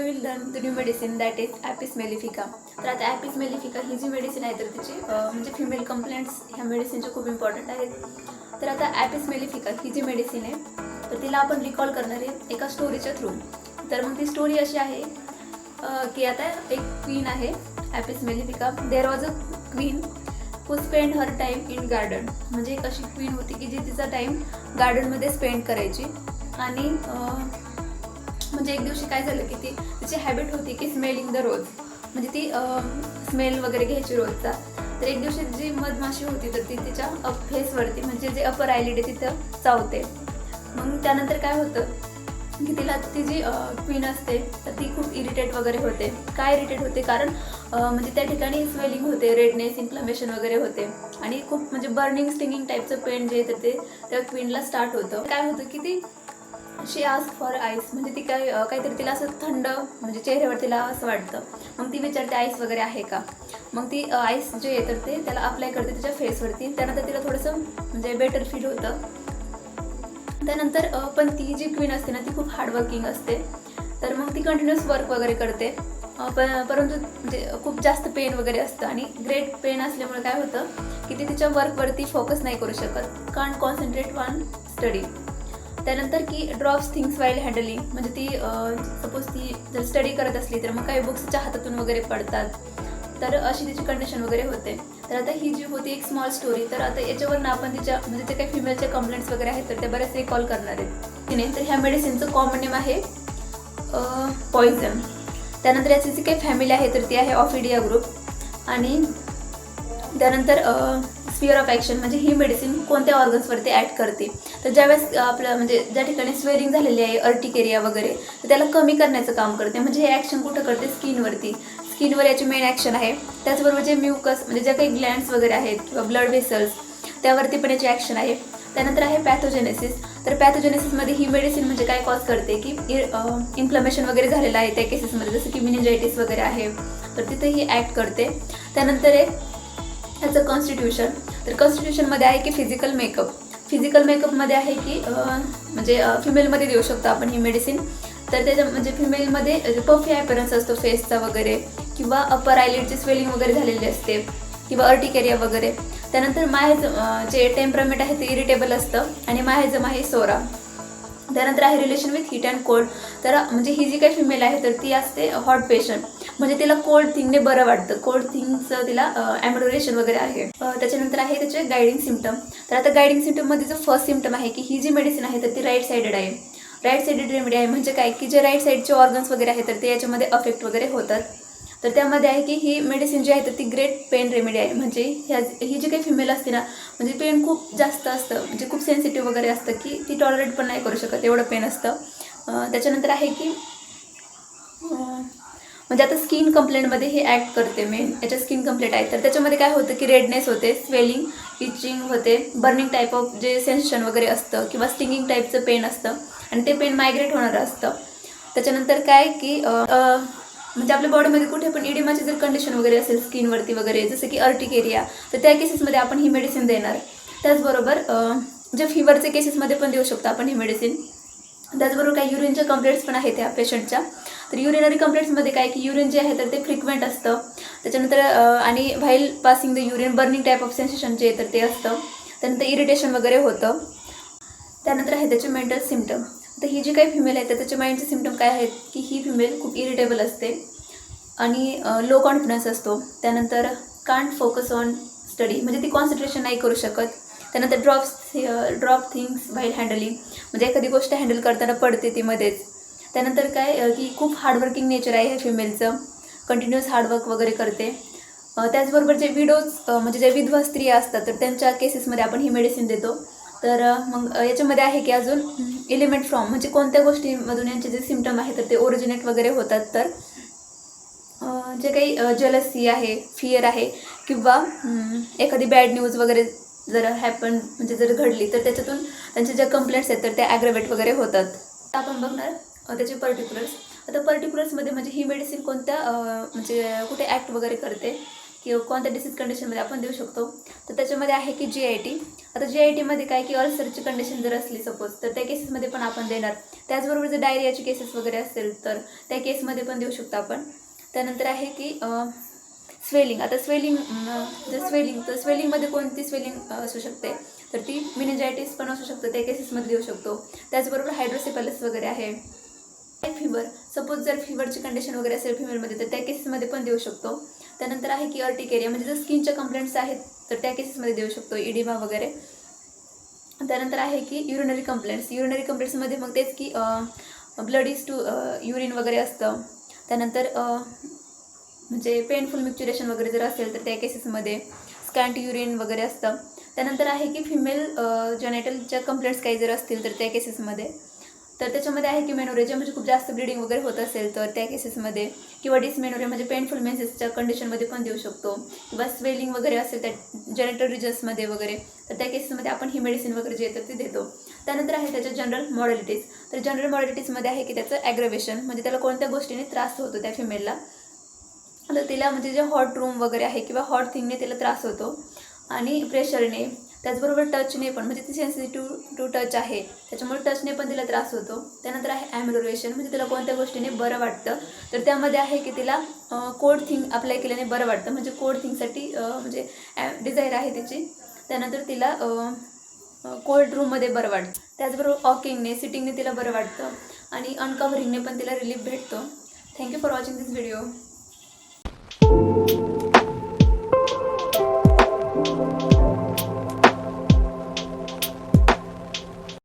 Will learn the new medicine that is Apis mellifica. तर आता ॲपिस mellifica ही जी medicine आहे तर तिची म्हणजे फिमेल कंप्लेंट्स ह्या मेडिसिनचे खूप इम्पॉर्टंट आहेत. तर आता ॲपिस मेलिफिका ही जी मेडिसिन आहे तर तिला आपण रिकॉल करणार आहे एका स्टोरीच्या थ्रू. तर मग ती स्टोरी अशी आहे की आता एक क्वीन आहे ॲपिस मेलिफिका. There was a queen who spend her time in garden. म्हणजे एक अशी क्वीन होती की जी तिचा टाईम गार्डनमध्ये स्पेंड करायची. आणि म्हणजे एक दिवशी काय झालं की तिची हॅबिट होती की स्मेलिंग द रोज, म्हणजे ती स्मेल वगैरे घ्यायची रोजचा. तर एक दिवशी जी मधमाशी होती तर ती तिच्या फेसवरती म्हणजे जे अपर आयलिड आहे तिथं चावते. मग त्यानंतर काय होतं की तिला ती जी क्वीन असते तर ती खूप इरिटेट वगैरे होते. काय इरिटेट होते कारण म्हणजे त्या ठिकाणी स्वेलिंग होते, रेडनेस, इन्फ्लमेशन वगैरे होते आणि खूप म्हणजे बर्निंग स्टिंगिंग टाईपचं पेन जे येतं ते त्या क्वीनला स्टार्ट होतं. काय होतं की ती शी आस्क फॉर आईस, म्हणजे ती काहीतरी तिला असं थंड म्हणजे चेहऱ्यावर तिला असं वाटतं. मग ती विचारते आईस वगैरे आहे का. मग ती आईस जे आहे तर ते त्याला अप्लाय करते तिच्या फेसवरती. त्यानंतर तिला थोडंसं म्हणजे बेटर फील होतं. त्यानंतर पण ती जी क्वीन असते ना ती खूप हार्डवर्किंग असते. तर मग ती कंटिन्युअस वर्क वगैरे करते. परंतु म्हणजे खूप जास्त पेन वगैरे असतं आणि ग्रेट पेन असल्यामुळे काय होतं की ती तिच्या वर्कवरती फोकस नाही करू शकत, कांट कॉन्सन्ट्रेट ऑन स्टडी. त्यानंतर की ड्रॉप्स थिंग्स वाईल हँडलिंग, म्हणजे ती सपोज ती जर स्टडी करत असली तर मग काही बुक्सच्या हातातून वगैरे पडतात. तर अशी तिची कंडिशन वगैरे होते. तर आता ही जी होती एक स्मॉल स्टोरी. तर आता याच्यावरनं आपण तिच्या म्हणजे जे काही फिमेलचे कंप्लेंट्स वगैरे आहेत तर ते बरेच रिकॉल करणार आहेत तिने. तर ह्या मेडिसिनचं कॉमन नेम आहे पॉइझन. त्यानंतर याची जी काही फॅमिली आहे तर ती आहे ऑफिडिया ग्रुप. आणि त्यानंतर स्फिअर ऑफ ॲक्शन, म्हणजे ही मेडिसिन कोणत्या ऑर्गन्सवरती ॲक्ट करते. तर ज्यावेळेस आपलं म्हणजे ज्या ठिकाणी स्वेलिंग झालेली आहे अर्टिकेरिया वगैरे तर त्याला कमी करण्याचं काम करते. म्हणजे हे ॲक्शन कुठं करते, स्किनवरती. स्किनवर याची मेन ॲक्शन आहे. त्याचबरोबर जे म्युकस म्हणजे ज्या काही ग्लँड्स वगैरे आहेत किंवा ब्लड व्हेसल्स त्यावरती पण याची ॲक्शन आहे. त्यानंतर आहे पॅथोजेनेसिस. तर पॅथोजेनेसिसमध्ये ही मेडिसिन म्हणजे काय कॉज करते की इन्फ्लमेशन वगैरे झालेलं आहे त्या केसेसमध्ये, जसं की मिनिंजायटिस वगैरे आहे तर तिथे ही ॲक्ट करते. त्यानंतर एक ह्याचं कॉन्स्टिट्यूशन. तर कॉन्स्टिट्यूशनमध्ये आहे की फिजिकल मेकअप. फिजिकल मेकअपमध्ये आहे की म्हणजे फिमेलमध्ये देऊ शकतो आपण ही मेडिसिन. तर त्याच्या म्हणजे फिमेलमध्ये पफी ॲपरन्स असतो फेसचा वगैरे, किंवा अपर आयलिडची स्वेलिंग वगैरे झालेली असते, किंवा अर्टिकेरिया वगैरे. त्यानंतर माहेज जे टेम्परामेंट आहे ते इरिटेबल असतं आणि माहेजम आहे सोरा. त्यानंतर आहे relation with heat and cold. तर म्हणजे ही जी काही फिमेल आहे तर ती असते हॉट पेशंट, म्हणजे तिला कोल्ड थिंगने बरं वाटतं. कोल्ड थिंगचं तिला ॲम्ब्रोरेशन वगैरे आहे. त्याच्यानंतर आहे त्याचे गायडिंग सिम्टम. तर आता गायडिंग सिम्टममध्ये जो फर्स्ट सिम्टम आहे की ही जी मेडिसिन आहे तर ती राईट साईडेड आहे. राईट साईडेड रेमेडी आहे म्हणजे काय की जे राईट साईडचे ऑर्गन्स वगैरे आहेत तर ते याच्यामध्ये अफेक्ट वगैरे होतात. तर त्यामध्ये आहे की ही मेडिसिन जी आहे तर ती ग्रेट पेन रेमेडी आहे. म्हणजे ही जी काही फिमेल असते ना म्हणजे पेन खूप जास्त असतं, म्हणजे खूप सेन्सिटिव्ह वगैरे असतं की ती टॉलरेट पण नाही करू शकत एवढं पेन असतं. त्याच्यानंतर आहे की म्हणजे आता स्किन कंप्लेंटमध्ये हे ॲक्ट करते मेन. याच्या स्किन कंप्लेंट आहे तर त्याच्यामध्ये काय होतं की रेडनेस होते, स्वेलिंग, इचिंग होते, बर्निंग टाईप ऑफ जे सेन्सेशन वगैरे असतं किंवा स्टिंगिंग टाईपचं पेन असतं आणि ते पेन मायग्रेट होणारं असतं. त्याच्यानंतर काय की म्हणजे आपल्या बॉडीमध्ये कुठे पण इडिमाची जर कंडिशन वगैरे असेल स्किनवरती वगैरे, जसं की अर्टिकेरिया, तर त्या केसेसमध्ये आपण ही मेडिसिन देणार. त्याचबरोबर जे फिवरचे केसेसमध्ये पण देऊ शकतो आपण ही मेडिसिन. त्याचबरोबर काही युरिनच्या कंप्लेंट्स पण आहेत त्या पेशंटच्या. तर युरिनरी कंप्लेंट्समध्ये काय की युरिन जे आहे तर ते फ्रिक्वेंट असतं. त्याच्यानंतर आणि while passing the urine burning type of sensation जे तर ते असतं. त्यानंतर इरिटेशन वगैरे होतं. त्यानंतर आहे त्याचे मेंटल सिम्टम. तर ही जी काही फिमेल आहे तर त्याचे माइंडचे सिम्टम काय आहेत की ही फिमेल खूप इरिटेबल असते आणि लो कॉन्फिडन्स असतो. त्यानंतर कांट फोकस ऑन स्टडी, म्हणजे ती कॉन्सन्ट्रेशन नाही करू शकत. त्यानंतर ड्रॉप थिंग्स व्हाईल हँडलिंग, म्हणजे एखादी गोष्ट हँडल करताना पडते ती मध्येच. त्यानंतर काय की खूप हार्डवर्किंग नेचर आहे ह्या फिमेलचं, कंटिन्युअस हार्डवर्क वगैरे करते. त्याचबरोबर जे विडोज म्हणजे जे विधवा स्त्रिया असतात तर त्यांच्या केसेसमध्ये आपण ही मेडिसिन देतो. तर मग याच्यामध्ये आहे की अजून एलिमेंट फ्रॉम, म्हणजे कोणत्या गोष्टीमधून यांचे जे सिम्टम आहे तर ते ओरिजिनेट वगैरे होतात. तर जे काही जलसी आहे, फिअर आहे, किंवा एखादी बॅड न्यूज वगैरे जर हॅपन म्हणजे जर घडली तर त्याच्यातून त्यांचे ज्या कंप्लेंट्स आहेत तर त्या ॲग्रवेट वगैरे होतात. आता आपण बघणार त्याचे पर्टिक्युलर्स. आता पर्टिक्युलर्समध्ये म्हणजे ही मेडिसिन कोणत्या म्हणजे कुठे ॲक्ट वगैरे करते. की कोणत्या डिसीज कंडिशनमध्ये आपण देऊ शकतो. तर त्याच्यामध्ये आहे की GIT. आता GITमध्ये काय की अल्सरची कंडिशन जर असली सपोज तर त्या केसेसमध्ये पण आपण देणार. त्याचबरोबर जर डायरियाची केसेस वगैरे असेल तर त्या केसमध्ये पण देऊ शकतो आपण. त्यानंतर आहे की स्वेलिंग. आता जर स्वेलिंगमध्ये कोणती स्वेलिंग असू शकते तर ती मेनिंजायटिस पण असू शकतं, त्या केसेसमध्ये देऊ शकतो. त्याचबरोबर हायड्रोसेफॅलस वगैरे आहे. फिवर, सपोज जर फिवरची कंडिशन वगैरे असेल फिमेलमध्ये तर त्या केसेसमध्ये पण देऊ शकतो. त्यानंतर आहे की अर्टिकेरिया, म्हणजे जर स्किनच्या कंप्लेंट्स आहेत तर त्या केसेसमध्ये देऊ शकतो, इडिमा वगैरे. त्यानंतर आहे की युरिनरी कंप्लेंट्समध्ये मग तेच की ब्लडीज टू युरिन वगैरे असतं. त्यानंतर म्हणजे पेनफुल मिक्च्युरेशन वगैरे जर असेल तर त्या केसेसमध्ये स्कॅन्ट युरिन वगैरे असतं. त्यानंतर आहे की फिमेल जेनेटलच्या कंप्लेंट्स काही जर असतील तर त्या केसेसमध्ये. तर त्याच्यामध्ये आहे की मेनोरेजिया, म्हणजे खूप जास्त ब्लिडिंग वगैरे होत असेल तर त्या केसेसमध्ये, किंवा डिसमेनोरिया म्हणजे पेनफुल मेन्सेसच्या कंडिशनमध्ये पण देऊ शकतो, किंवा स्वेलिंग वगैरे असेल त्या जेनेटल रिजन्समध्ये वगैरे तर त्या केसेसमध्ये आपण ही मेडिसिन वगैरे जे येतं ते देतो. त्यानंतर आहे त्याच्या जनरल मॉडॅलिटीज. तर जनरल मॉडॅलिटीजमध्ये आहे की त्याचं ॲग्रवेशन, म्हणजे त्याला कोणत्या गोष्टीने त्रास होतो त्या फिमेलला. तर तिला म्हणजे जे हॉट रूम वगैरे आहे किंवा हॉट थिंगने तिला त्रास होतो, आणि प्रेशरने, त्याचबरोबर टचने पण, म्हणजे ती सेन्सिटिव्ह टू टच आहे त्याच्यामुळे टचने पण तिला त्रास होतो. त्यानंतर आहे ॲम्युलरेशन, म्हणजे तिला कोणत्या गोष्टीने बरं वाटतं. तर त्यामध्ये आहे की तिला कोल्ड थिंग अप्लाय केल्याने बरं वाटतं, म्हणजे कोल्ड थिंगसाठी म्हणजे डिझायर आहे तिची. त्यानंतर तिला कोल्ड रूममध्ये बरं वाटतं. त्याचबरोबर वॉकिंगने, सिटिंगने तिला बरं वाटतं, आणि अनकव्हरिंगने पण तिला रिलीफ भेटतो. Thank you for watching this video.